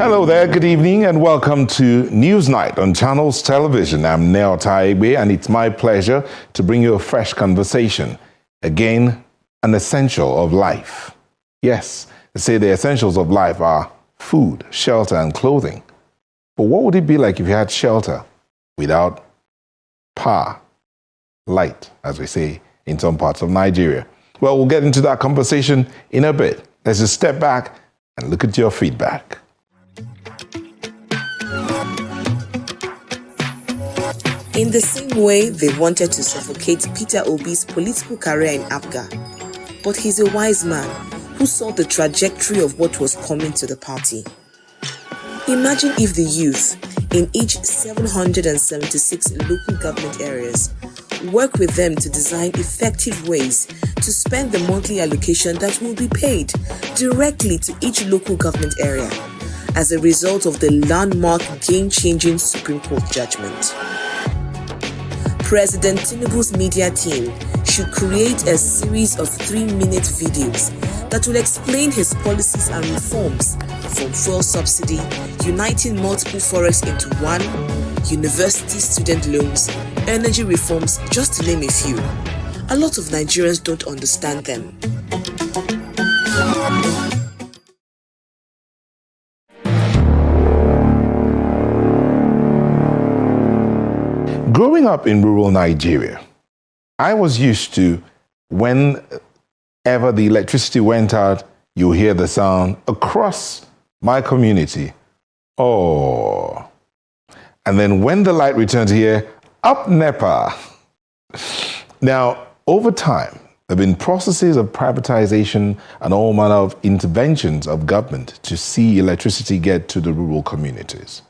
Hello there, good evening, and welcome to Newsnight on Channels Television. I'm Neo Taigbe, and it's my pleasure to bring you a fresh conversation. Again, an essential of life. Yes, they say the essentials of life are food, shelter, and clothing. But what would it be like if you had shelter without power, light, as we say in some parts of Nigeria? Well, we'll get into that conversation in a bit. Let's just step back and look at your feedback. In the same way they wanted to suffocate Peter Obi's political career in APGA. But he's a wise man who saw the trajectory of what was coming to the party. Imagine if the youth in each 776 local government areas work with them to design effective ways to spend the monthly allocation that will be paid directly to each local government area as a result of the landmark game-changing Supreme Court judgment. President Tinubu's media team should create a series of 3-minute videos that will explain his policies and reforms, from fuel subsidy, uniting multiple forex into one, university student loans, energy reforms, just to name a few. A lot of Nigerians don't understand them. Growing up in rural Nigeria, I was used to whenever the electricity went out, you hear the sound across my community. Oh. And then when the light returns here, up NEPA. Now, over time, there have been processes of privatization and all manner of interventions of government to see electricity get to the rural communities.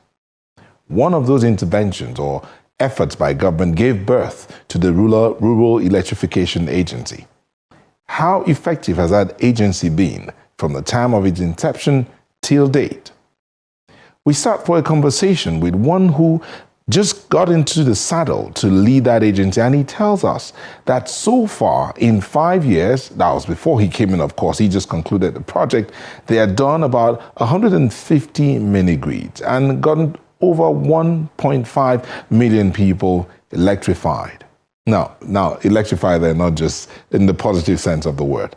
One of those interventions or efforts by government gave birth to the Rural Electrification Agency. How effective has that agency been from the time of its inception till date? We start for a conversation with one who just got into the saddle to lead that agency, and he tells us that so far in 5 years, that was before he came in, of course, he just concluded the project, they had done about 150 mini-grids and gotten over 1.5 million people electrified. Now, electrified, they're not just in the positive sense of the word.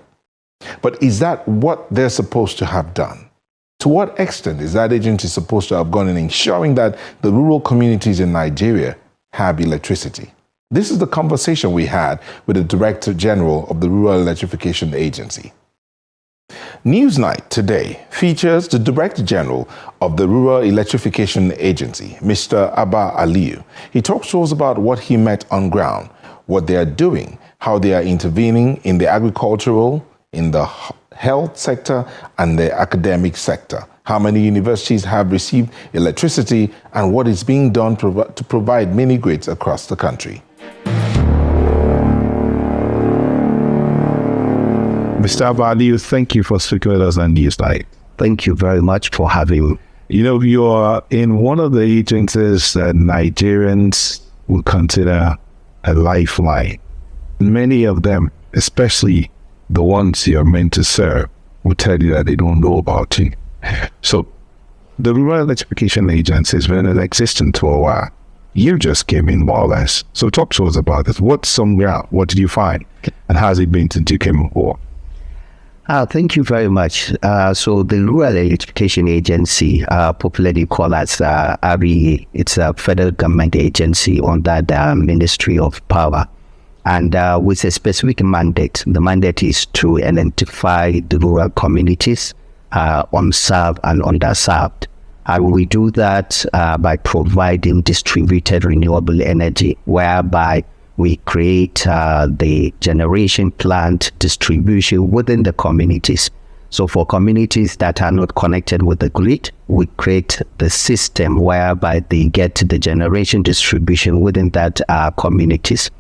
But is that what they're supposed to have done? To what extent is that agency supposed to have gone in ensuring that the rural communities in Nigeria have electricity? This is the conversation we had with the Director General of the Rural Electrification Agency. Newsnight today features the Director General of the Rural Electrification Agency, Mr. Abba Aliyu. He talks to us about what he met on ground, what they are doing, how they are intervening in the agricultural, in the health sector, and the academic sector, how many universities have received electricity, and what is being done to provide mini-grids across the country. Mr. Aliyu, thank you for speaking with us on Newsnight. Thank you very much for having me. You know, you are in one of the agencies that Nigerians would consider a lifeline. Many of them, especially the ones you're meant to serve, will tell you that they don't know about you. So, the Rural Electrification Agency has been in existence for a while. You just came in more or less. So talk to us about this. What's on ground? What did you find? And how's it been since you came on board? Thank you very much. So the Rural Electrification Agency, popularly called as REA, it's a federal government agency under the Ministry of Power. And with a specific mandate, the mandate is to identify the rural communities, unserved and underserved. And we do that by providing distributed renewable energy, whereby we create the generation plant distribution within the communities. So for communities that are not connected with the grid, we create the system whereby they get the generation distribution within that communities.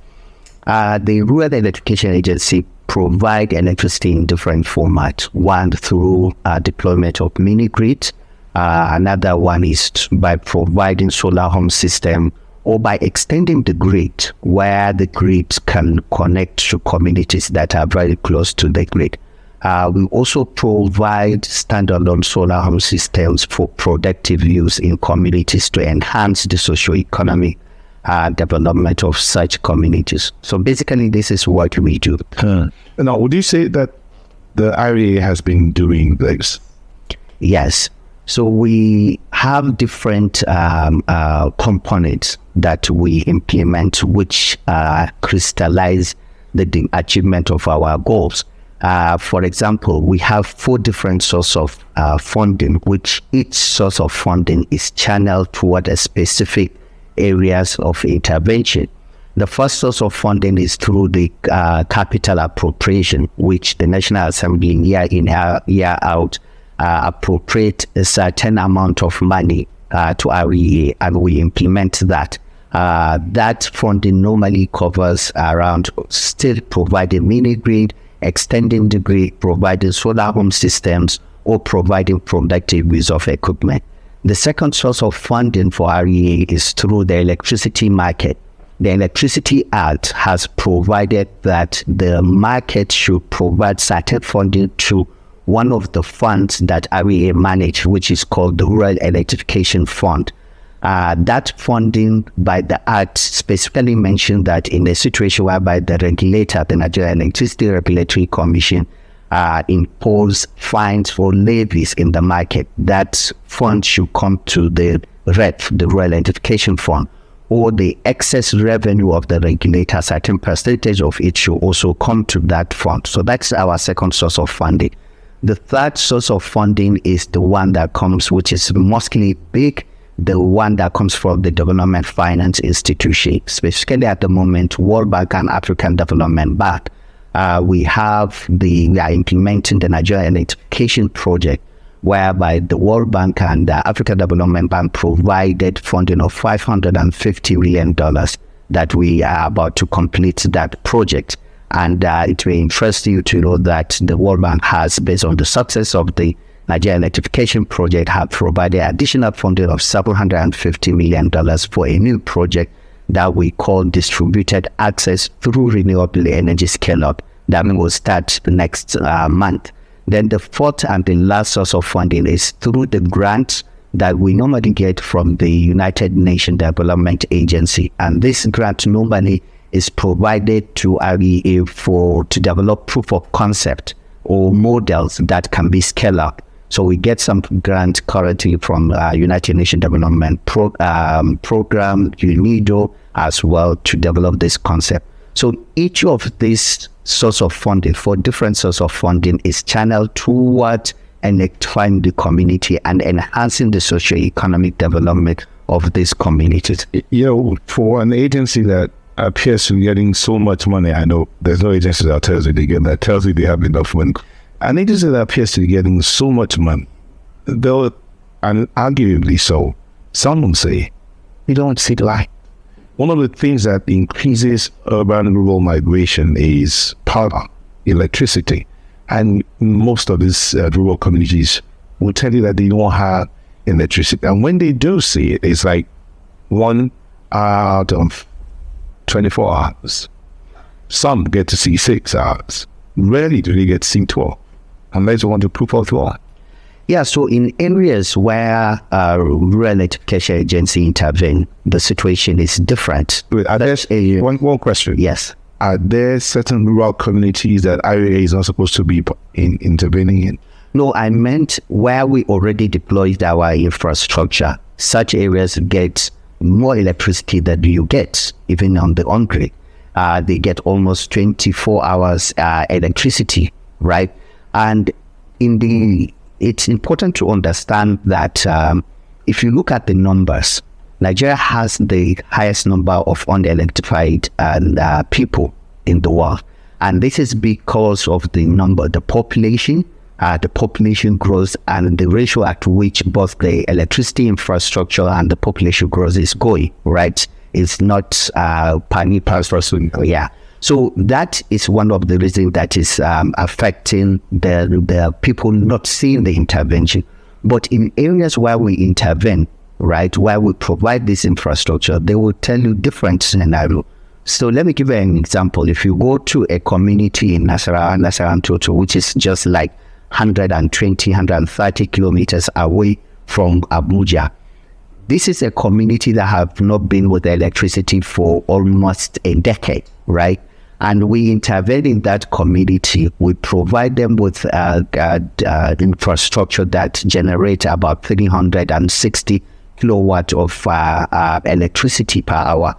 The Rural Electrification Agency provide electricity in different formats. One through deployment of mini grids. Another one is by providing solar home system, or by extending the grid where the grids can connect to communities that are very close to the grid. We also provide standalone solar home systems for productive use in communities to enhance the socio-economic development of such communities. So basically, this is what we do. Now, would you say that the IRA has been doing this? Yes. So we have different components that we implement, which crystallize the achievement of our goals. For example, we have 4 different sources of funding, which each source of funding is channeled toward a specific areas of intervention. The first source of funding is through the capital appropriation, which the National Assembly year in, year out appropriate a certain amount of money to REA, and we implement that. That funding normally covers around still providing mini grid, extending the grid, providing solar home systems, or providing productive use of equipment. The second source of funding for REA is through the electricity market. The Electricity Act has provided that the market should provide certain funding to one of the funds that REA manage, which is called the Rural Electrification Fund. That funding by the Act specifically mentioned that in a situation whereby the regulator, the Nigerian Electricity Regulatory Commission, impose fines or levies in the market, that fund should come to the REF, the Rural Electrification Fund, or the excess revenue of the regulator, certain percentage of it should also come to that fund. So that's our second source of funding. The third source of funding is the one that comes, which is mostly big, the one that comes from the development finance institution, specifically at the moment, World Bank and African Development Bank. We are implementing the Nigerian Electrification project, whereby the World Bank and the African Development Bank provided funding of $550 million that we are about to complete that project. And it will interest you to know that the World Bank has, based on the success of the Nigerian Electrification project, have provided additional funding of $750 million for a new project that we call Distributed Access Through Renewable Energy Scale-Up. That will start next month. Then the fourth and the last source of funding is through the grants that we normally get from the United Nations Development Agency. And this grant normally is provided to REA to develop proof of concept or models that can be scaled up. So we get some grants currently from United Nations Development Program, UNIDO, as well, to develop this concept. So each of these source of funding, 4 different sources of funding, is channeled towards electrifying the community and enhancing the socio-economic development of these communities. For an agency that appears to be getting so much money, I know there's no agency that tells you they have enough money. An agency that appears to be getting so much money, though, and arguably so, some will say, you don't see the light. One of the things that increases urban-rural migration is power, electricity. And most of these rural communities will tell you that they don't have electricity. And when they do see it, it's like 1 out of 24 hours. Some get to see 6 hours. Rarely do they get to see 12, unless you want to prove out 12. Yeah, so in areas where Rural Electrification Agency intervene, the situation is different. Wait, one question. Yes. Are there certain rural communities that IRA is not supposed to be intervening in? No, I meant where we already deployed our infrastructure. Such areas get more electricity than you get, even on the on-grid. They get almost 24 hours electricity, right? And it's important to understand that if you look at the numbers, Nigeria has the highest number of unelectrified people in the world. And this is because of the population grows, and the ratio at which both the electricity infrastructure and the population growth is going, right? It's not yeah. So that is one of the reasons that is affecting the people not seeing the intervention. But in areas where we intervene, right, where we provide this infrastructure, they will tell you different scenario. So let me give you an example. If you go to a community in Nasarawa Toto, which is just like 120, 130 kilometers away from Abuja, this is a community that have not been with electricity for almost a decade, right? And we intervene in that community. We provide them with infrastructure that generates about 360 kilowatt of electricity per hour.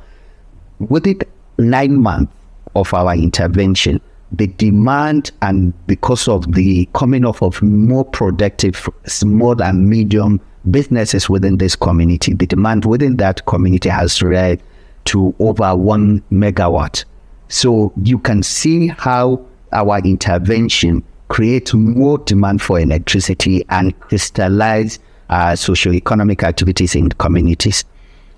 Within 9 months of our intervention, the demand, and because of the coming off of more productive small and medium businesses within this community, the demand within that community has raised to over 1 megawatt. So you can see how our intervention creates more demand for electricity and crystallize socioeconomic activities in communities.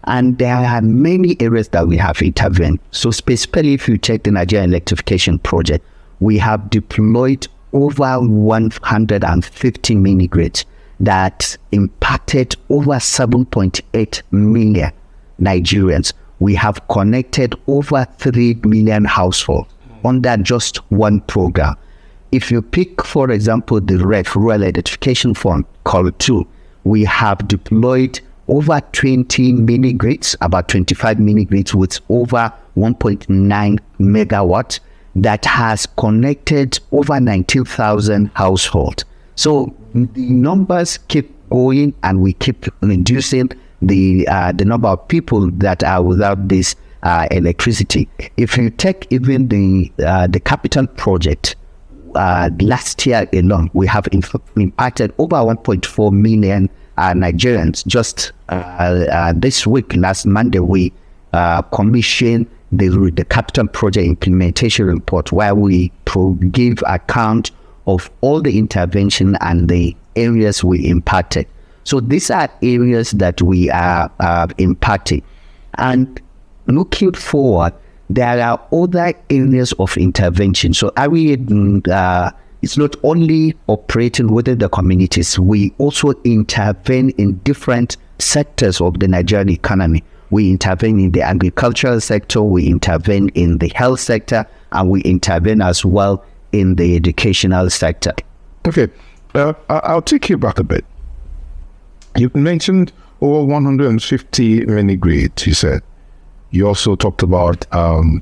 And there are many areas that we have intervened. So specifically, if you check the Nigerian Electrification project, we have deployed over 150 mini grids that impacted over 7.8 million Nigerians. We have connected over 3 million households under just one program. If you pick, for example, the REF, Rural Electrification Fund, call 2, we have deployed over 20 mini grids, about 25 mini grids with over 1.9 megawatts that has connected over 19,000 households. So the numbers keep going, and we keep reducing the number of people that are without this electricity. If you take even the capital project, last year alone, we have impacted over 1.4 million Nigerians. Just this week, last Monday, we commissioned the capital project implementation report, where we give account of all the intervention and the areas we impacted. So these are areas that we are impacting. And looking forward, there are other areas of intervention. So it's not only operating within the communities, we also intervene in different sectors of the Nigerian economy. We intervene in the agricultural sector, we intervene in the health sector, and we intervene as well in the educational sector. Okay, I'll take you back a bit. You mentioned over 150 mini grids, you said. You also talked about over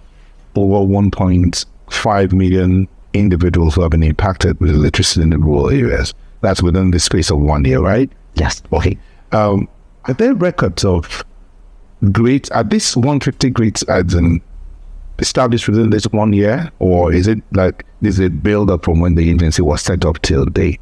1.5 million individuals who have been impacted with electricity in the rural areas. That's within the space of 1 year, right? Yes. Okay. Are there records of grids? Are these 150 grids as in established within this 1 year, or is it build up from when the agency was set up till date?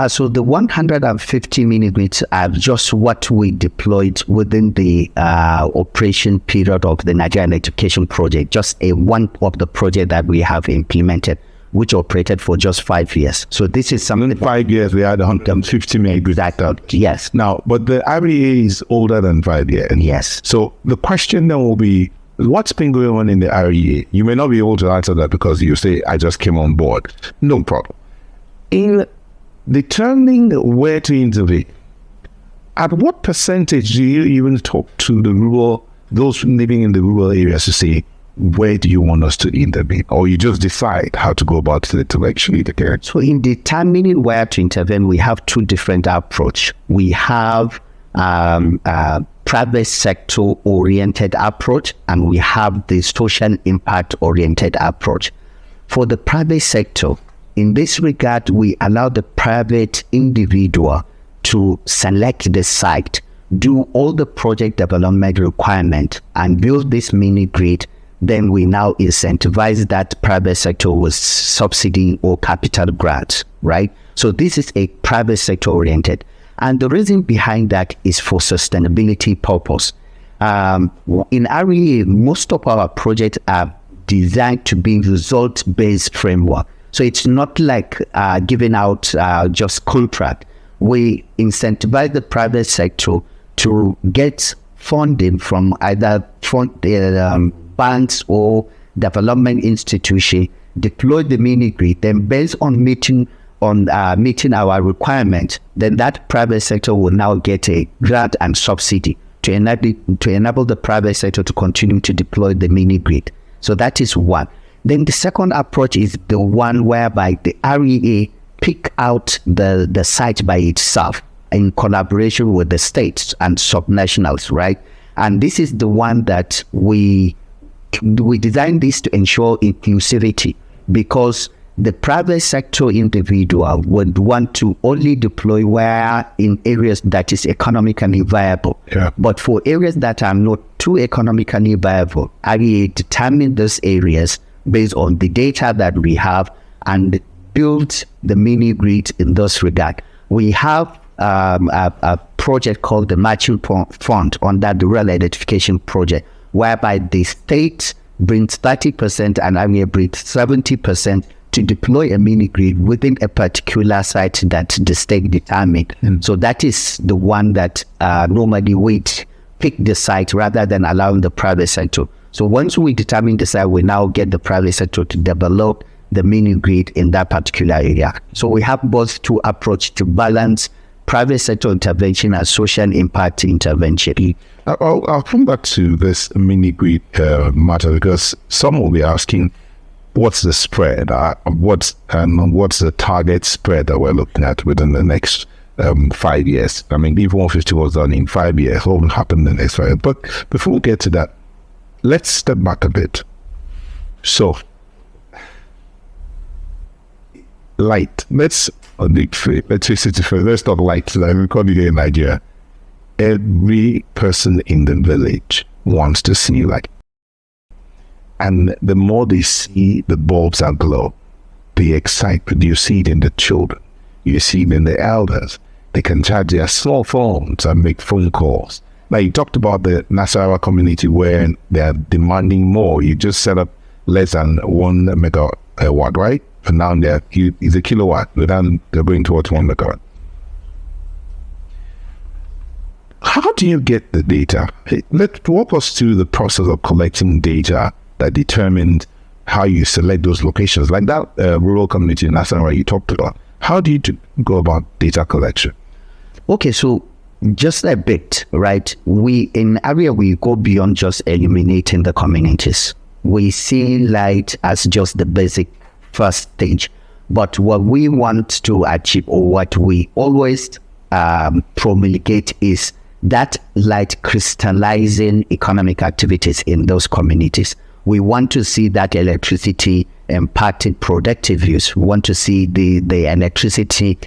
So the 150 mini grids are just what we deployed within the operation period of the Nigerian Electrification project, just one of the project that we have implemented, which operated for just 5 years. So this is something. In 5 years, we had 150 mini grids. Exactly. Yes. Now, but the REA is older than 5 years. Yes. So the question then will be, what's been going on in the REA? You may not be able to answer that because you say, I just came on board. No problem. In determining where to intervene, at what percentage do you even talk to those living in the rural areas to say, where do you want us to intervene? Or you just decide how to go about the intervention? So in determining where to intervene, we have two different approaches. We have private sector oriented approach, and we have the social impact oriented approach. For the private sector, in this regard, we allow the private individual to select the site, do all the project development requirement, and build this mini grid. Then we now incentivize that private sector with subsidy or capital grants, right? So this is a private sector oriented. And the reason behind that is for sustainability purpose. In REA, most of our projects are designed to be result-based framework. So it's not like giving out just contract. We incentivize the private sector to get funding from either banks or development institution, deploy the mini grid, then based on meeting our requirement, then that private sector will now get a grant and subsidy to enable the private sector to continue to deploy the mini grid. So that is one. Then the second approach is the one whereby the REA pick out the site by itself in collaboration with the states and subnationals, right? And this is the one that we designed this to ensure inclusivity, because the private sector individual would want to only deploy where in areas that is economically viable. Yeah. But for areas that are not too economically viable, REA determine those areas based on the data that we have and build the mini grid in this regard. We have a project called the Matching Fund under the Rural Electrification Project, whereby the state brings 30% and REA brings 70% to deploy a mini grid within a particular site that the state determined. So that is the one that normally we pick the site rather than allowing the private sector. So once we determine the site, we now get the private sector to develop the mini grid in that particular area. So we have both two approaches to balance private sector intervention and social impact intervention. I'll come back to this mini grid matter, because some will be asking, what's the spread? What's the target spread that we're looking at within the next 5 years? I mean, if 150 was done in 5 years, what will happen in the next 5 years? But before we get to that, let's step back a bit. So, light. Let's talk light. Like we call it in Nigeria. Every person in the village wants to see light. And the more they see the bulbs aglow, the excitement, you see it in the children, you see it in the elders. They can charge their small phones and make phone calls. Now, you talked about the Nasarawa community where they're demanding more. You just set up less than 1 megawatt, right? And now it's a kilowatt, but then they're going towards 1 megawatt. How do you get the data? Let's walk us through the process of collecting data that determined how you select those locations, like that rural community in Nasarawa you talked about. How do you go about data collection? Okay, so just a bit, right? In area, we go beyond just eliminating the communities. We see light as just the basic first stage. But what we want to achieve, or what we always promulgate, is that light crystallizing economic activities in those communities. We want to see that electricity impacting productive use. We want to see the electricity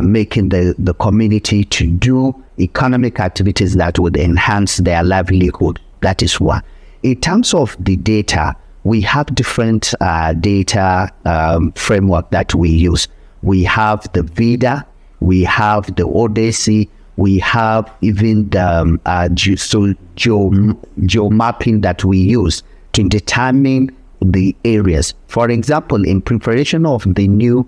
making the community to do economic activities that would enhance their livelihood. That is one. In terms of the data, we have different data framework that we use. We have the VIDA, we have the Odyssey, we have even the geomapping that we use to determine the areas. For example, in preparation of the new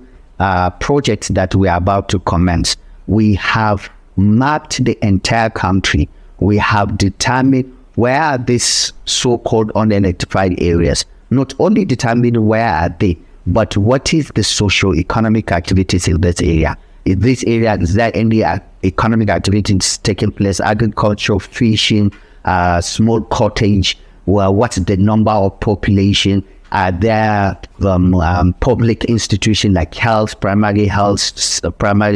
projects that we are about to commence, we have mapped the entire country. We have determined where are these so-called unelectrified areas. Not only determine where are they, but what is the socio-economic activities in this area. In this area, is there any economic activities taking place? Agriculture, fishing, small cottage. Well, what's the number of population? Are there public institutions like primary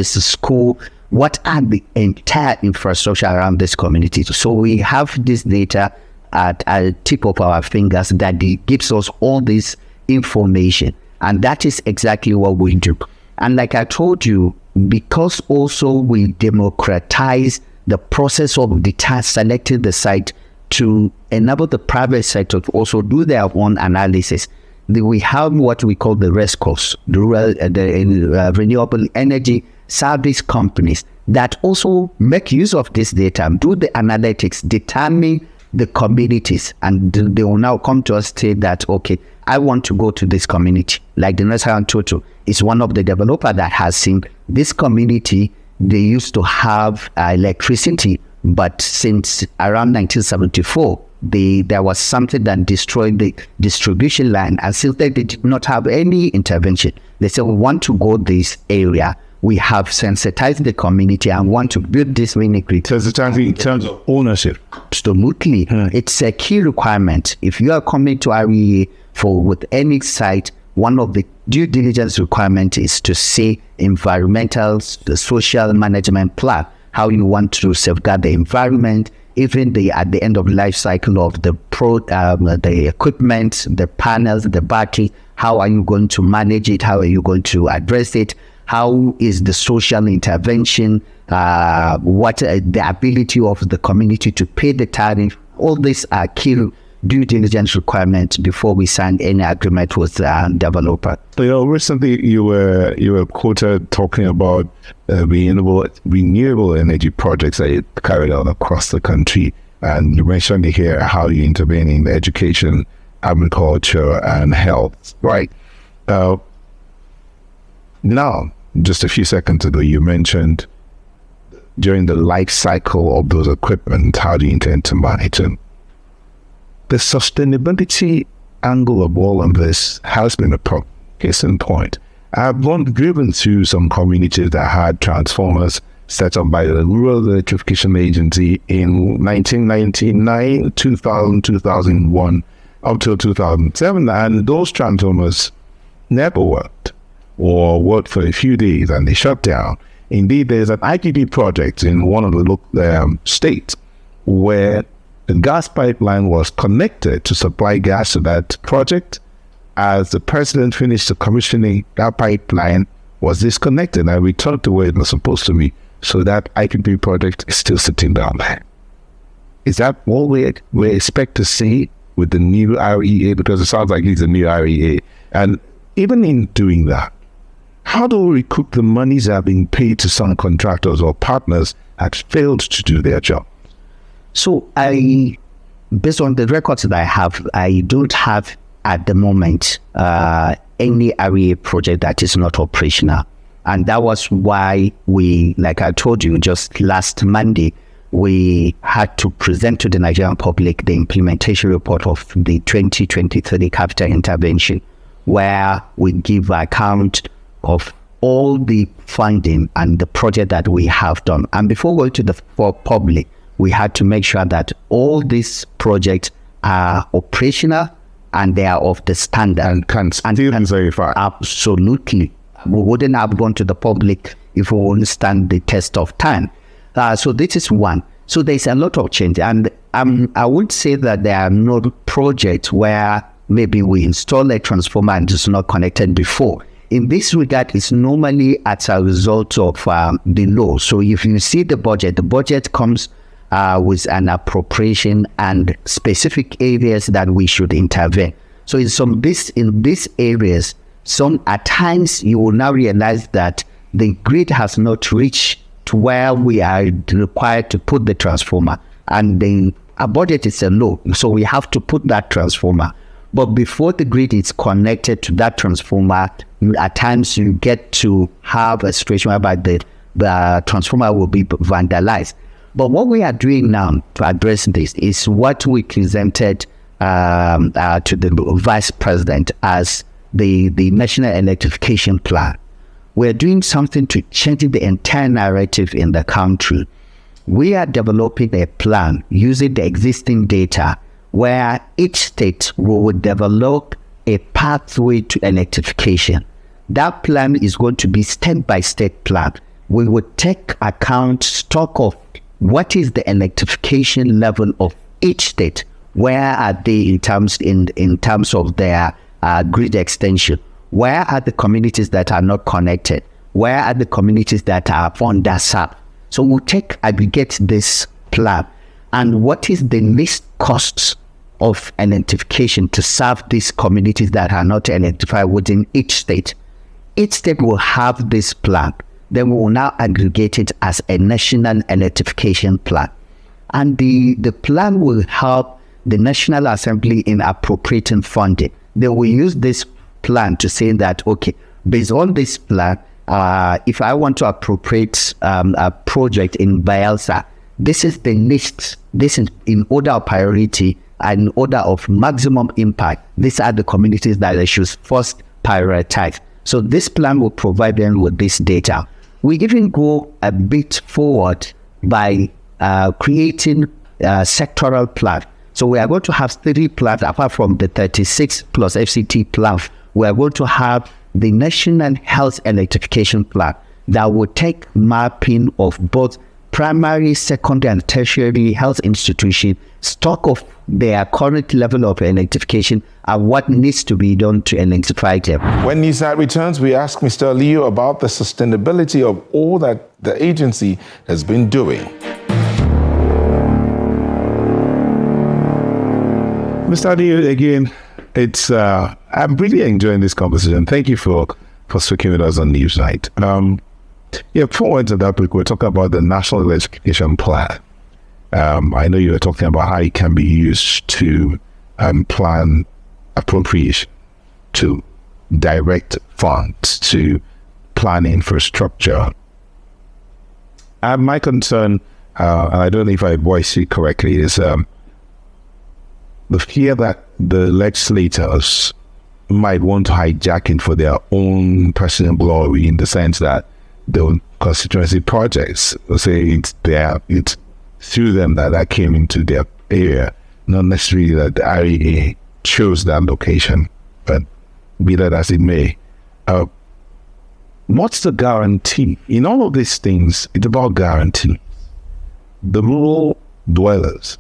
school? What are the entire infrastructure around this community? So we have this data at the tip of our fingers that gives us all this information. And that is exactly what we do. And like I told you, because also we democratize the process of selecting the site to enable the private sector to also do their own analysis, we have what we call the RESCOs, the renewable energy service companies, that also make use of this data, do the analytics, determine the communities, and they will now come to us say that, okay, I want to go to this community. Like the Nasarawa Toto is one of the developers that has seen this community. They used to have electricity, but since around 1974, there was something that destroyed the distribution line, and since then they did not have any intervention. They said, we want to go this area we have sensitized the community and want to build this mini-grid. Sensitizing in terms of ownership. Absolutely. It's a key requirement. If you are coming to REA with any site, one of the due diligence requirements is to see environmental, the social management plan, how you want to safeguard the environment, even at the end of life cycle of the equipment, the panels, the battery. How are you going to manage it? How are you going to address it? How is the social intervention? What the ability of the community to pay the tariff? All these are key due diligence requirements before we sign any agreement with the developer. Recently you were quoted talking about renewable energy projects that you carried out across the country, and you mentioned here how you intervene in education, agriculture, and health. Right now, just a few seconds ago, you mentioned during the life cycle of those equipment, how do you intend to manage them? The sustainability angle of all of this has been a problem. Case in point, I've driven through some communities that had transformers set up by the Rural Electrification Agency in 1999, 2000, 2001, up till 2007, and those transformers never worked or worked for a few days and they shut down. Indeed, there's an IPP project in one of the states where the gas pipeline was connected to supply gas to that project. As the president finished the commissioning, that pipeline was disconnected and returned to where it was supposed to be. So that IPP project is still sitting down there. Is that what we expect to see with the new REA? Because it sounds like it's a new REA. And even in doing that, how do we recoup the monies that are being paid to some contractors or partners that failed to do their job? So based on the records that I have, I don't have at the moment any REA project that is not operational. And that was why like I told you, just last Monday, we had to present to the Nigerian public the implementation report of the 2023 capital intervention, where we give account of all the funding and the project that we have done. And before going to the public, we had to make sure that all these projects are operational and they are of the standard. And can still be verified. Absolutely. We wouldn't have gone to the public if we wouldn't stand the test of time. So this is one. So there's a lot of change. And I would say that there are no projects where maybe we install a transformer and it's not connected before. In this regard, it's normally as a result of the law. So if you see the budget comes with an appropriation and specific areas that we should intervene. So in these areas, at times you will now realize that the grid has not reached to where we are required to put the transformer, and our budget is low, so we have to put that transformer. But before the grid is connected to that transformer, at times you get to have a situation whereby the transformer will be vandalized. But what we are doing now to address this is what we presented to the Vice President as the National Electrification Plan. We're doing something to change the entire narrative in the country. We are developing a plan using the existing data where each state will develop a pathway to electrification. That plan is going to be step-by-step plan. We will take stock of what is the electrification level of each state. Where are they in terms of their grid extension? Where are the communities that are not connected? Where are the communities that are underserved? So we'll aggregate this plan. And what is the least costs of electrification to serve these communities that are not electrified within each state? Each state will have this plan. Then we will now aggregate it as a national electrification plan. And the plan will help the National Assembly in appropriating funding. They will use this plan to say that, okay, based on this plan, if I want to appropriate a project in Bayelsa, this is the list. This is in order of priority and in order of maximum impact. These are the communities that I should first prioritize. So this plan will provide them with this data. we even go a bit forward by creating a sectoral plan. So we are going to have 3 plans apart from the 36 plus FCT plan. We are going to have the National Health Electrification Plan that will take mapping of both primary, secondary, and tertiary health institutions, stock of their current level of electrification and what needs to be done to electrify them. When Newsnight returns, we ask Mr. Aliyu about the sustainability of all that the agency has been doing. Mr. Aliyu, again, I'm really enjoying this conversation. Thank you for speaking with us on Newsnight. Before we enter that, we're talking about the National Electrification Plan. I know you were talking about how it can be used to plan appropriation, to direct funds, to plan infrastructure. And my concern, and I don't know if I voiced it correctly, is the fear that the legislators might want to hijack it for their own personal glory, in the sense that the constituency projects, say it's through them that came into their area, not necessarily that the REA chose that location, but be that as it may. What's the guarantee? In all of these things, it's about guarantee. The rural dwellers,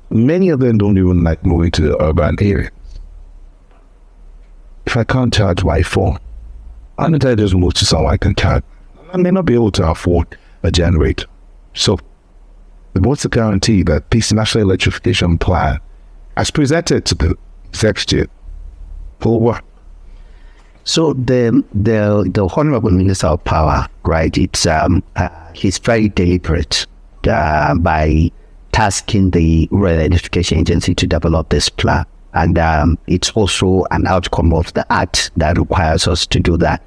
many of them don't even like moving to the urban area. If I can't charge my phone, why don't I just move to somewhere I can charge? I may not be able to afford a generator. So what's the guarantee that this National Electrification Plan, as presented to the executive, will work? So the Honorable Minister of Power, right, he's very deliberate by tasking the Rural Electrification Agency to develop this plan. And it's also an outcome of the act that requires us to do that.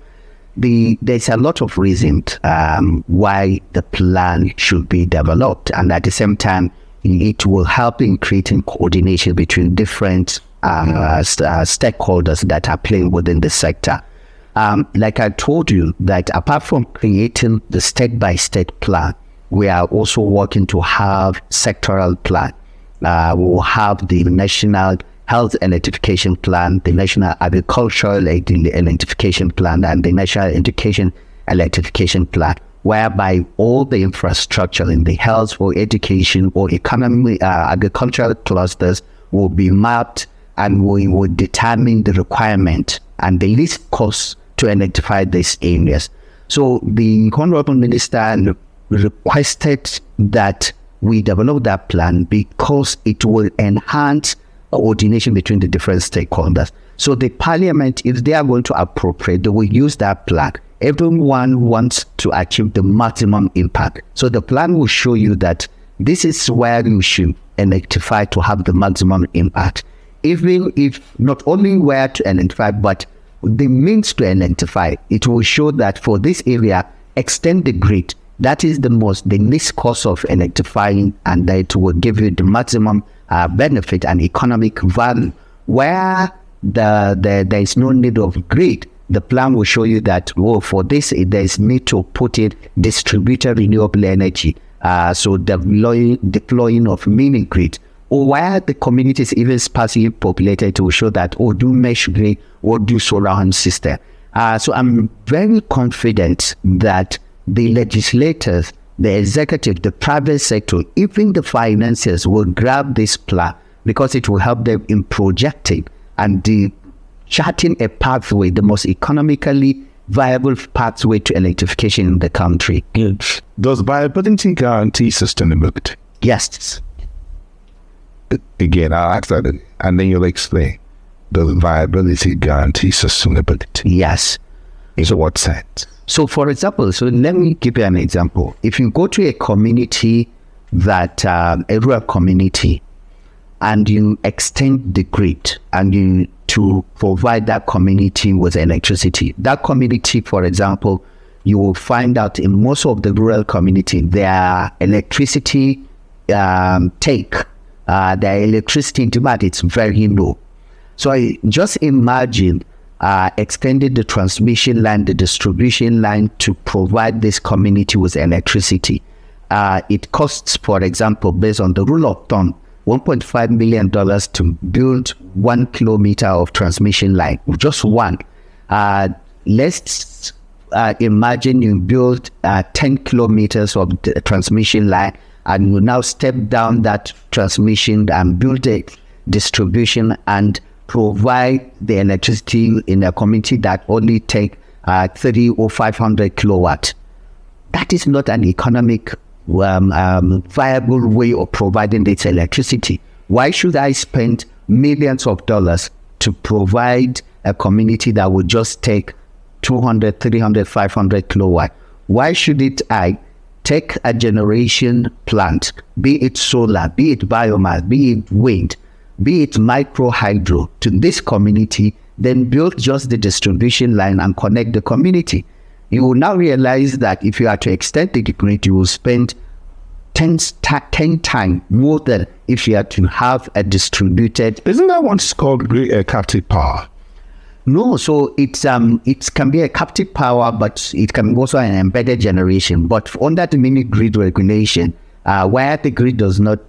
There's a lot of reasons why the plan should be developed, and at the same time, it will help in creating coordination between different stakeholders that are playing within the sector. Like I told you, that apart from creating the state-by-state plan, we are also working to have sectoral plan. We'll have the National Health Electrification Plan, the National Agricultural Electrification Plan, and the National Education Electrification Plan, whereby all the infrastructure in the health or education or economy, agricultural clusters will be mapped, and we will determine the requirement and the least cost to electrify these areas. So the Honorable Minister requested that we develop that plan because it will enhance coordination between the different stakeholders. So the Parliament, if they are going to appropriate, they will use that plan. Everyone wants to achieve the maximum impact. So the plan will show you that this is where you should electrify to have the maximum impact. Even if not only where to electrify, but the means to electrify, it will show that for this area, extend the grid. That is the least cost of electrifying, and that will give you the maximum benefit and economic value. Where there is no need of grid, the plan will show you that, for this, there is need to put in distributed renewable energy. So deploying of mini grid. Or where the community is even sparsely populated, to show that, do mesh grid or do solar home system. So I'm very confident that the legislators, the executive, the private sector, even the financiers will grab this plan, because it will help them in projecting and charting a pathway, the most economically viable pathway to electrification in the country. Does viability guarantee sustainability? Yes. Again, I'll ask that, and then you'll explain. Does viability guarantee sustainability? Yes. In what sense? So, for example, let me give you an example. If you go to a community a rural community, and you extend the grid and to provide that community with electricity, that community, for example, you will find out in most of the rural community, their electricity their electricity demand is very low. So just imagine extended the transmission line, the distribution line to provide this community with electricity. It costs, for example, based on the rule of thumb, $1.5 million to build 1 kilometer of transmission line, just one. Let's imagine you build 10 kilometers of the transmission line, and you now step down that transmission and build a distribution and provide the electricity in a community that only take 30 or 500 kilowatt. That is not an economic viable way of providing this electricity. Why should I spend millions of dollars to provide a community that would just take 200, 300, 500 kilowatt? Why should I take a generation plant, be it solar, be it biomass, be it wind, be it micro hydro, to this community, then build just the distribution line and connect the community? You will now realize that if you are to extend the grid, you will spend 10 times more than if you are to have a distributed. Isn't that what's called captive power? No, so it can be a captive power, but it can be also an embedded generation. But under the mini grid regulation, where the grid does not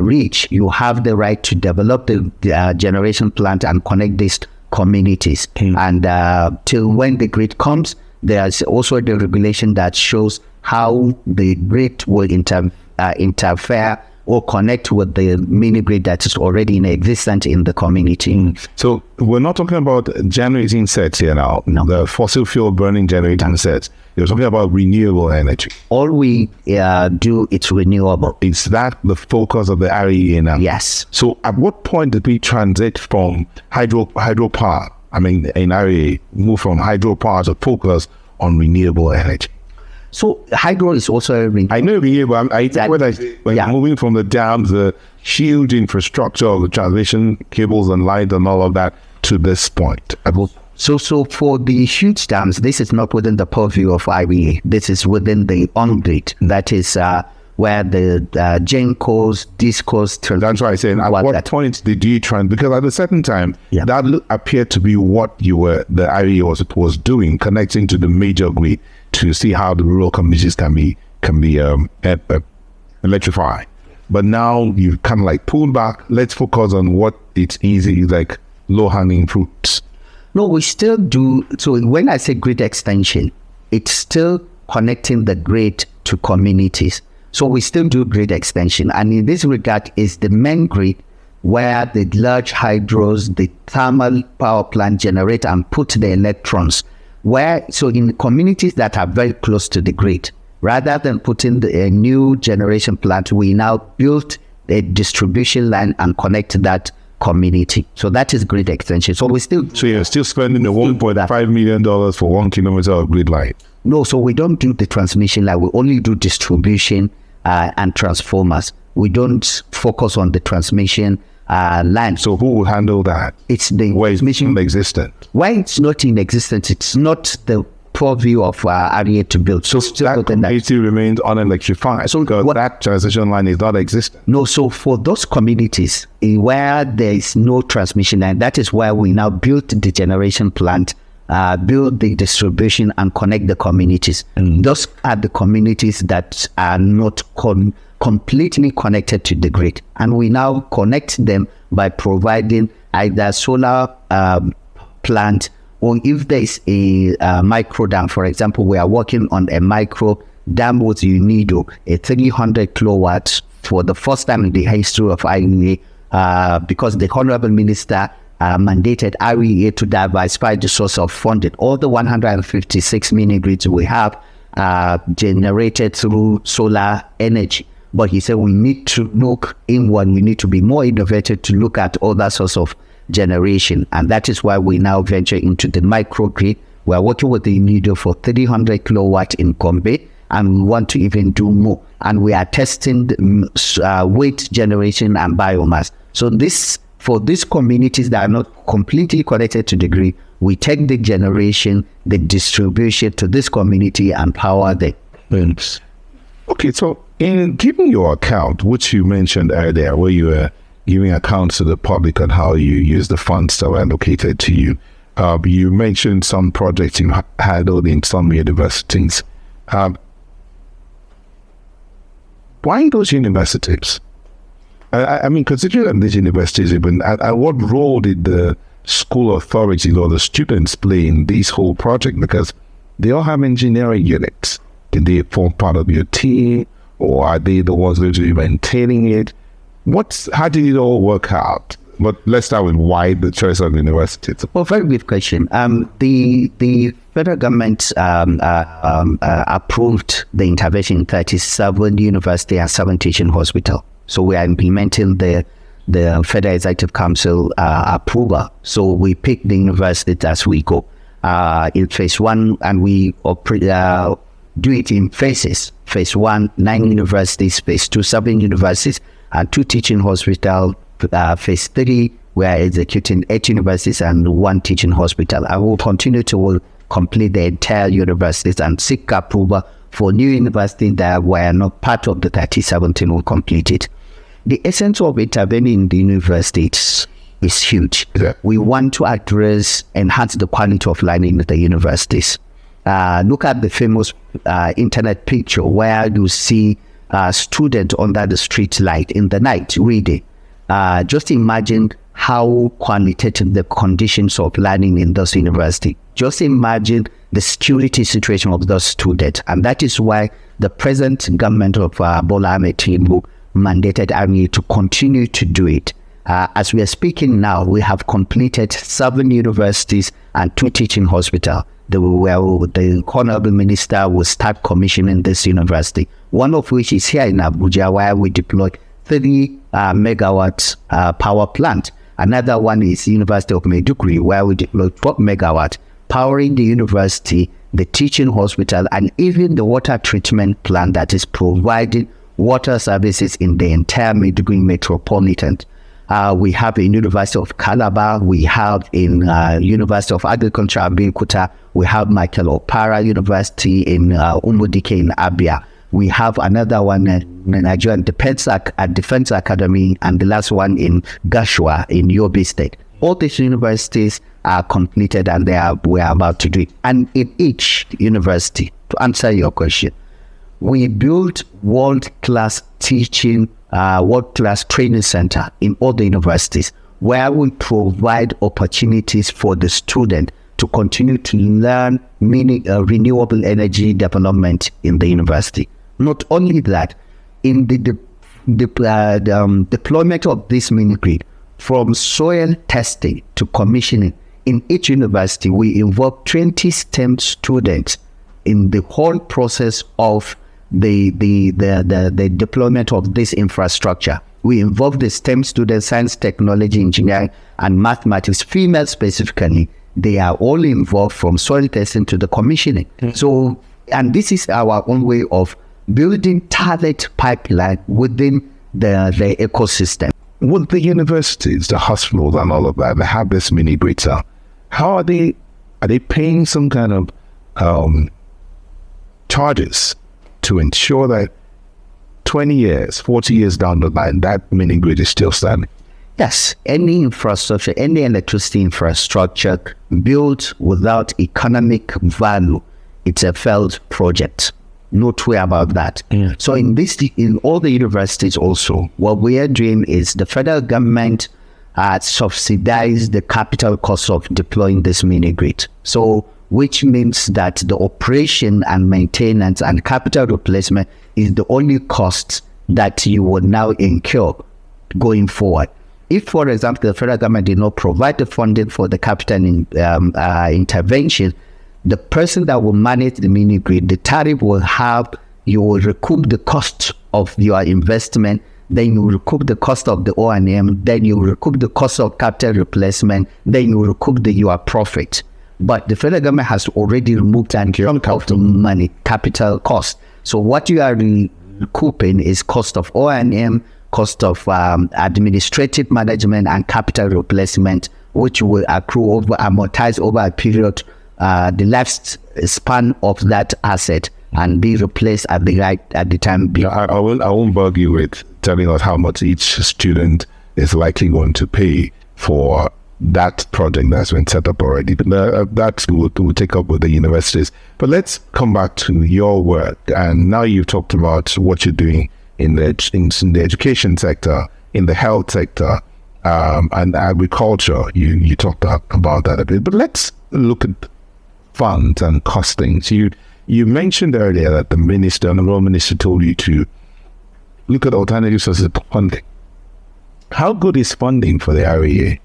reach, you have the right to develop the generation plant and connect these communities. And till when the grid comes, there's also the regulation that shows how the grid will interfere or connect with the mini grid that is already in existence in the community. So we're not talking about generating sets here now, no. The fossil fuel burning generating sets. You're talking about renewable energy. All we do, it's renewable. Is that the focus of the REA now? Yes. So at what point did we transit from hydropower? I mean, in REA, move from hydropower to focus on renewable energy. So hydro is also renewable. I know renewable. I think when moving from the dams, the huge infrastructure of the transmission cables and lines and all of that to this point. So for the huge dams, this is not within the purview of REA. This is within the on-grid. That is where the GENCOs, DISCOs... That's why I say, at what point did you because at a certain time, that appeared to be what the REA was doing, connecting to the major grid to see how the rural communities can be electrified. But now you've kind of like pulled back. Let's focus on what it's easy, like low-hanging fruits. No, we still do. So when I say grid extension, it's still connecting the grid to communities. So we still do grid extension. And in this regard is the main grid where the large hydros, the thermal power plant generate and put the electrons. So in communities that are very close to the grid, rather than putting a new generation plant, we now built a distribution line and connect that community. So that is grid extension. So you're still spending the $1.5 million for 1 kilometer of grid line? No, so we don't do the transmission line. We only do distribution and transformers. We don't focus on the transmission line. So who will handle that? It's the why it's inexistent. Why it's not in existence? It's not the purview of REA to build. So that community remains unelectrified. So because that transition line is not existent. No, so for those communities where there is no transmission line, that is where we now build the generation plant, build the distribution and connect the communities. Those are the communities that are not completely connected to the grid. And we now connect them by providing either solar plant, or if there is a micro dam. For example, we are working on a micro dam with UNIDO, a 300 kilowatts for the first time in the history of REA, because the Honorable Minister mandated REA to diversify the source of funding. All the 156 mini grids we have generated through solar energy. But he said we need to look inward, we need to be more innovative to look at other sources of generation. And that is why we now venture into the microgrid. We are working with the UNIDO for 300 kilowatt in Gombe, and we want to even do more. And we are testing weight generation and biomass. So for these communities that are not completely connected to the grid, we take the generation, the distribution to this community and power them. Okay, so in giving your account, which you mentioned earlier, where you were giving accounts to the public on how you use the funds that were allocated to you, You mentioned some projects you handled in some universities. Why those universities? I mean, considering that these universities even, what role did the school authorities or the students play in this whole project? Because they all have engineering units. Did they form part of your team, or are they the ones going to be maintaining it? How did it all work out? But let's start with why the choice of universities. Well, very good question. The federal government approved the intervention in 37 university and 7 teaching hospital. So we are implementing the Federal Executive Council approval. So we pick the universities as we go in phase 1, and we do it in phases. Phase 1, 9 universities. Phase 2, 7 universities, and 2 teaching hospitals. Phase 3, we are executing 8 universities and 1 teaching hospital. I will continue to complete the entire universities and seek approval for new universities that were not part of the 3017 will complete it. The essence of intervening in the universities is huge. Yeah. We want to enhance the quality of learning in the universities. Look at the famous internet picture where you see students under the street light in the night reading. Just imagine how qualitative the conditions of learning in those universities. Just imagine the security situation of those students. And that is why the present government of Bola Ahmed Tinubu mandated Aliyu to continue to do it. As we are speaking now, we have completed 7 universities and 2 teaching hospitals. The Honorable Minister will start commissioning this university, one of which is here in Abuja, where we deployed 30 megawatts power plant. Another one is University of Maiduguri, where we deployed 12 megawatt, powering the university, the teaching hospital, and even the water treatment plant that is providing water services in the entire Maiduguri metropolitan. We have in University of Calabar, we have in University of Agriculture, Abeokuta, we have Michael Opara University in Umudike in Abia. We have another one in Nigerian Defense Academy, and the last one in Gashua in Yobe State. All these universities are completed, and we are about to do it. And in each university, to answer your question, we built world-class teaching, world-class training center in all the universities, where we provide opportunities for the student to continue to learn renewable energy development in the university. Not only that, in the deployment of this mini grid, from soil testing to commissioning, in each university, we involve 20 STEM students in the whole process of the deployment of this infrastructure. We involve the STEM students, science, technology, engineering, and mathematics, female specifically. They are all involved from soil testing to the commissioning. So, and this is our own way of building talent pipeline within the ecosystem. With the universities, the hospitals, and all of that, they have this mini grids. How are they paying some kind of charges to ensure that 20 years, 40 years down the line, that mini grid is still standing? Yes, any infrastructure, any electricity infrastructure built without economic value, it's a failed project. No way about that. Yeah. So in all the universities also, what we are doing is the federal government subsidize the capital cost of deploying this mini grid. So, which means that the operation and maintenance and capital replacement is the only cost that you will now incur going forward. If, for example, the federal government did not provide the funding for the capital intervention, the person that will manage the mini grid, the tariff you will recoup the cost of your investment, then you will recoup the cost of the O&M, then you will recoup the cost of capital replacement, then you will recoup your profit. But the federal government has already removed and of the money, capital cost. So what you are recouping is cost of O&M, cost of administrative management and capital replacement, which will amortize over a period, the lifespan of that asset, and be replaced at the time. I won't bug you with telling us how much each student is likely going to pay for that project that's been set up already. But that we'll take up with the universities. But let's come back to your work. And now you've talked about what you're doing in the education sector, in the health sector, and agriculture. You talked about that a bit. But let's look at funds and costings. You mentioned earlier that the honorable minister told you to look at alternative sources of funding. How good is funding for the REA?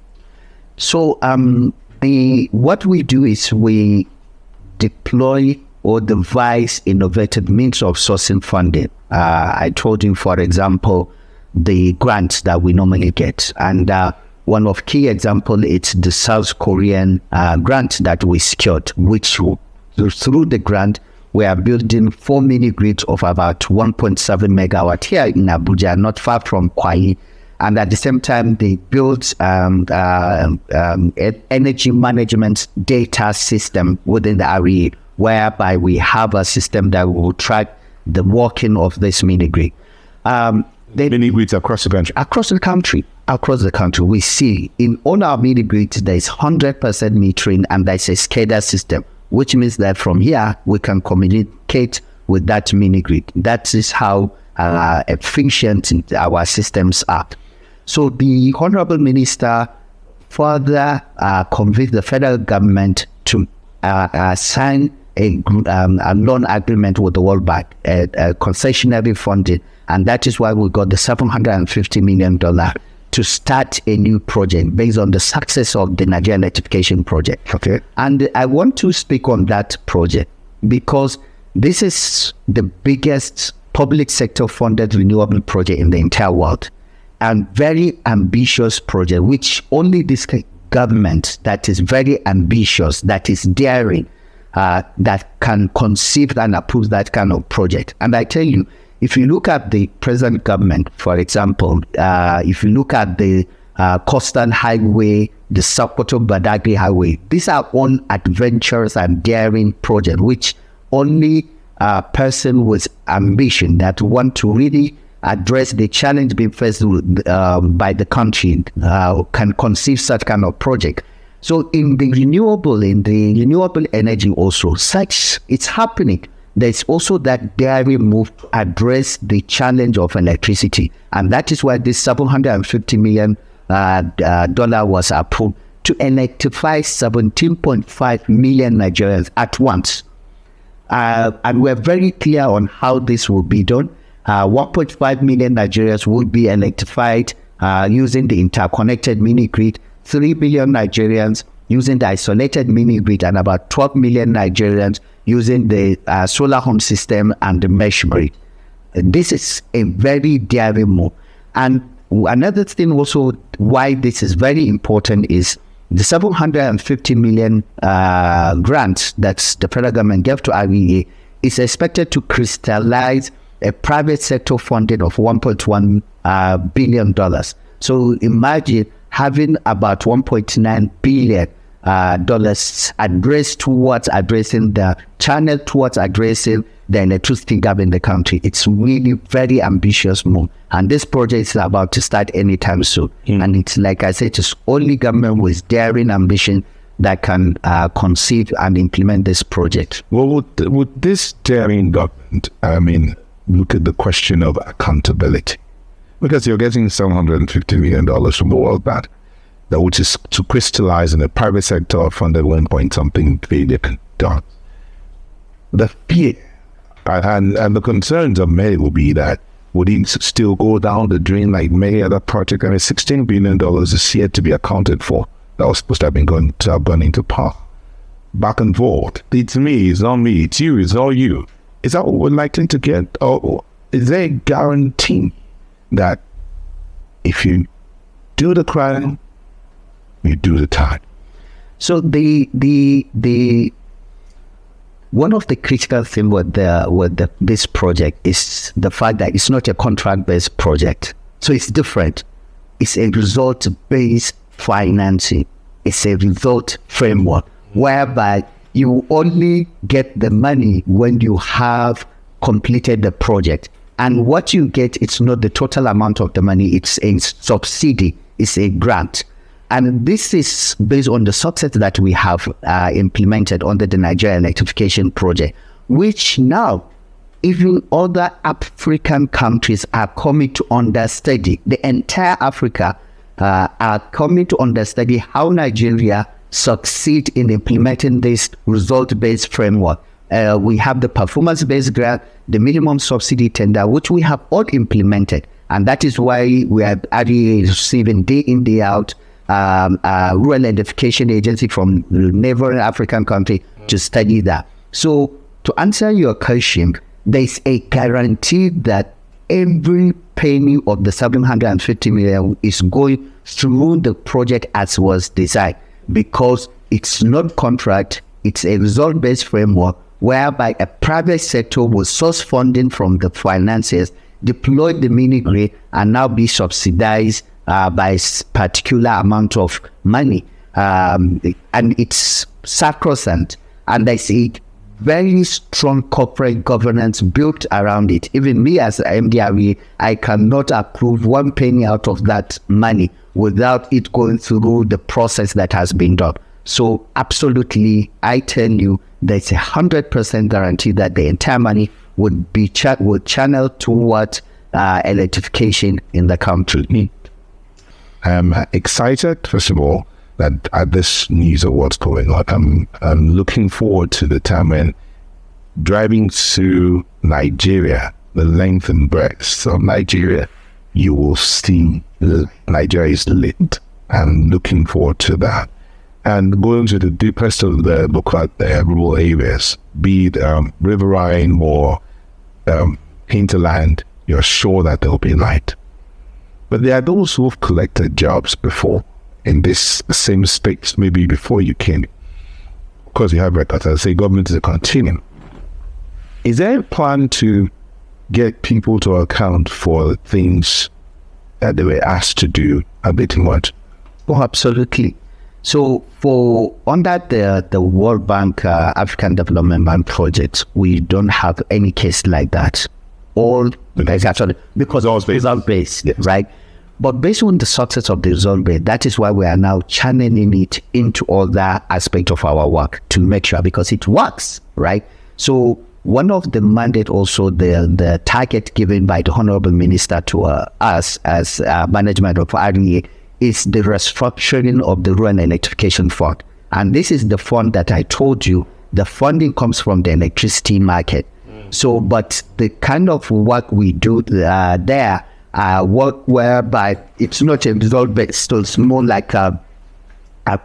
So what we do is we deploy or devise innovative means of sourcing funding. I told you, for example, the grants that we normally get. And one of key example, it's the South Korean grant that we secured, which through the grant, we are building 4 mini grids of about 1.7 megawatt here in Abuja, not far from Kwayi. And at the same time, they built energy management data system within the REA, whereby we have a system that will track the working of this mini grid. Mini grids across the country? Across the country, we see in all our mini grids, there is 100% metering and there's a SCADA system, which means that from here, we can communicate with that mini grid. That is how efficient our systems are. So the Honorable Minister further convinced the federal government to sign a loan agreement with the World Bank, a concessionary funding, and that is why we got the $750 million to start a new project based on the success of the Nigerian Electrification project. Okay. And I want to speak on that project because this is the biggest public sector funded renewable project in the entire world, and very ambitious project, which only this government that is very ambitious, that is daring, that can conceive and approve that kind of project. And I tell you, if you look at the present government, for example, if you look at the Coastal Highway, the Sokoto-Badagry Highway, these are all adventurous and daring projects, which only a person with ambition that want to really address the challenge being faced by the country can conceive such kind of project. So in the renewable energy also, such it's happening. There's also that daring move to address the challenge of electricity. And that is why this $750 million was approved to electrify 17.5 million Nigerians at once. And we're very clear on how this will be done. 1.5 million Nigerians will be electrified using the interconnected mini grid, 3 million Nigerians using the isolated mini grid, and about 12 million Nigerians using the solar home system and the mesh grid. This is a very daring move. And another thing also why this is very important is the 750 million grant that the federal government gave to REA is expected to crystallize a private sector funding of $1.1 billion. So imagine having about $1.9 billion addressed towards addressing the channel towards addressing the electricity gap in the country. It's really very ambitious move. And this project is about to start anytime soon. And it's like I said, it's only government with daring ambition that can conceive and implement this project. Well, would this daring government, look at the question of accountability? Because you're getting $750 million from the World Bank, which is to crystallize in the private sector funded 1-point-something billion dollars. The fear and the concerns of many will be that would it still go down the drain like many other projects? $16 billion is yet to be accounted for. That was supposed to have been gone into power. Back and forth. It's me, it's not me, it's you, it's all you. Is that what we're likely to get? Or is there a guarantee that if you do the crime, you do the time? So the one of the critical things with this project is the fact that it's not a contract-based project. So it's different. It's a result-based financing. It's a result framework whereby you only get the money when you have completed the project. And what you get, it's not the total amount of the money, it's a subsidy, it's a grant. And this is based on the success that we have implemented under the Nigeria Electrification project, which now even other African countries are coming to understudy. The entire Africa are coming to understudy how Nigeria succeed in implementing this result-based framework. We have the performance-based grant, the minimum subsidy tender, which we have all implemented. And that is why we are receiving day in, day out rural electrification agency from neighboring African country to study that. So to answer your question, there's a guarantee that every penny of the 750 million is going through the project as was designed, because it's not contract, it's a result-based framework whereby a private sector will source funding from the financiers, deploy the mini grid, and now be subsidized by a particular amount of money. And it's sacrosanct. And there's a very strong corporate governance built around it. Even me as MDRE, I cannot approve 1 penny out of that money without it going through the process that has been done. So absolutely, I tell you, there's 100% guarantee that the entire money would be channeled towards electrification in the country. I'm excited, first of all, that at this news of what's going on. I'm looking forward to the time when driving through Nigeria, the length and breadth of Nigeria, you will see Nigeria is lit. I'm looking forward to that. And going to the deepest of the rural areas, be it riverine or hinterland, you're sure that there'll be light. But there are those who've collected jobs before in this same space, maybe before you came. Of course, you have records. I say government is a continuum. Is there a plan to get people to account for things that they were asked to do a bit much? Oh, absolutely. So for under the World Bank African Development Bank project, we don't have any case like that. All actually because result-based, yes. Right? But based on the success of the result-based, that is why we are now channeling it into all that aspect of our work to make sure, because it works, right? So one of the mandate also, the target given by the Honorable Minister to us as management of REA is the restructuring of the Rural Electrification Fund. And this is the fund that I told you, the funding comes from the electricity market. So, but the kind of work we do there, work whereby it's not a result-based, so it's more like a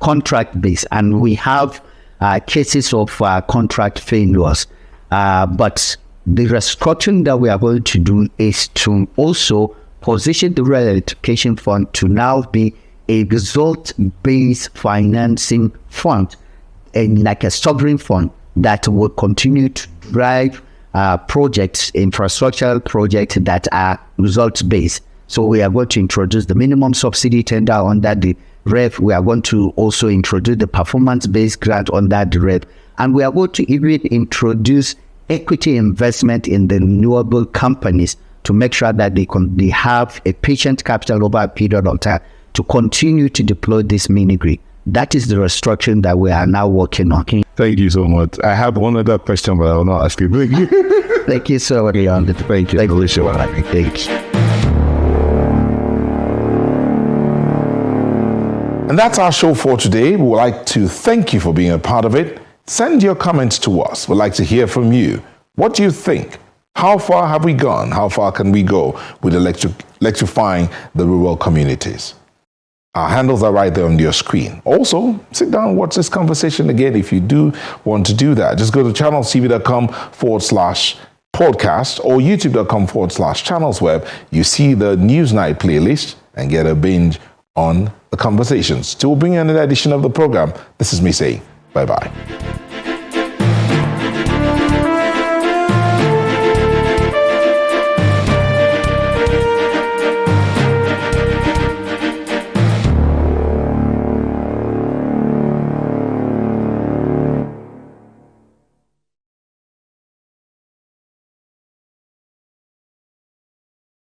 contract-based. And we have cases of contract failures. But the restructuring that we are going to do is to also position the Rural Electrification Fund to now be a result-based financing fund, and like a sovereign fund that will continue to drive projects, infrastructural projects that are result-based. So we are going to introduce the minimum subsidy tender under the REF. We are going to also introduce the performance-based grant under the REF. And we are going to even introduce equity investment in the renewable companies to make sure that they have a patient capital over a period of time to continue to deploy this mini grid. That is the restructuring that we are now working on. Thank you so much. I have one other question, but I will not ask you. Thank you so much. Thank you. Thank you. And that's our show for today. We would like to thank you for being a part of it. Send your comments to us. We'd like to hear from you. What do you think? How far have we gone? How far can we go with electrifying the rural communities? Our handles are right there on your screen. Also, sit down and watch this conversation again if you do want to do that. Just go to channelstv.com/podcast or youtube.com/channelsweb. You see the Newsnight playlist and get a binge on the conversations. Till we'll bring you another edition of the program. This is me saying bye-bye.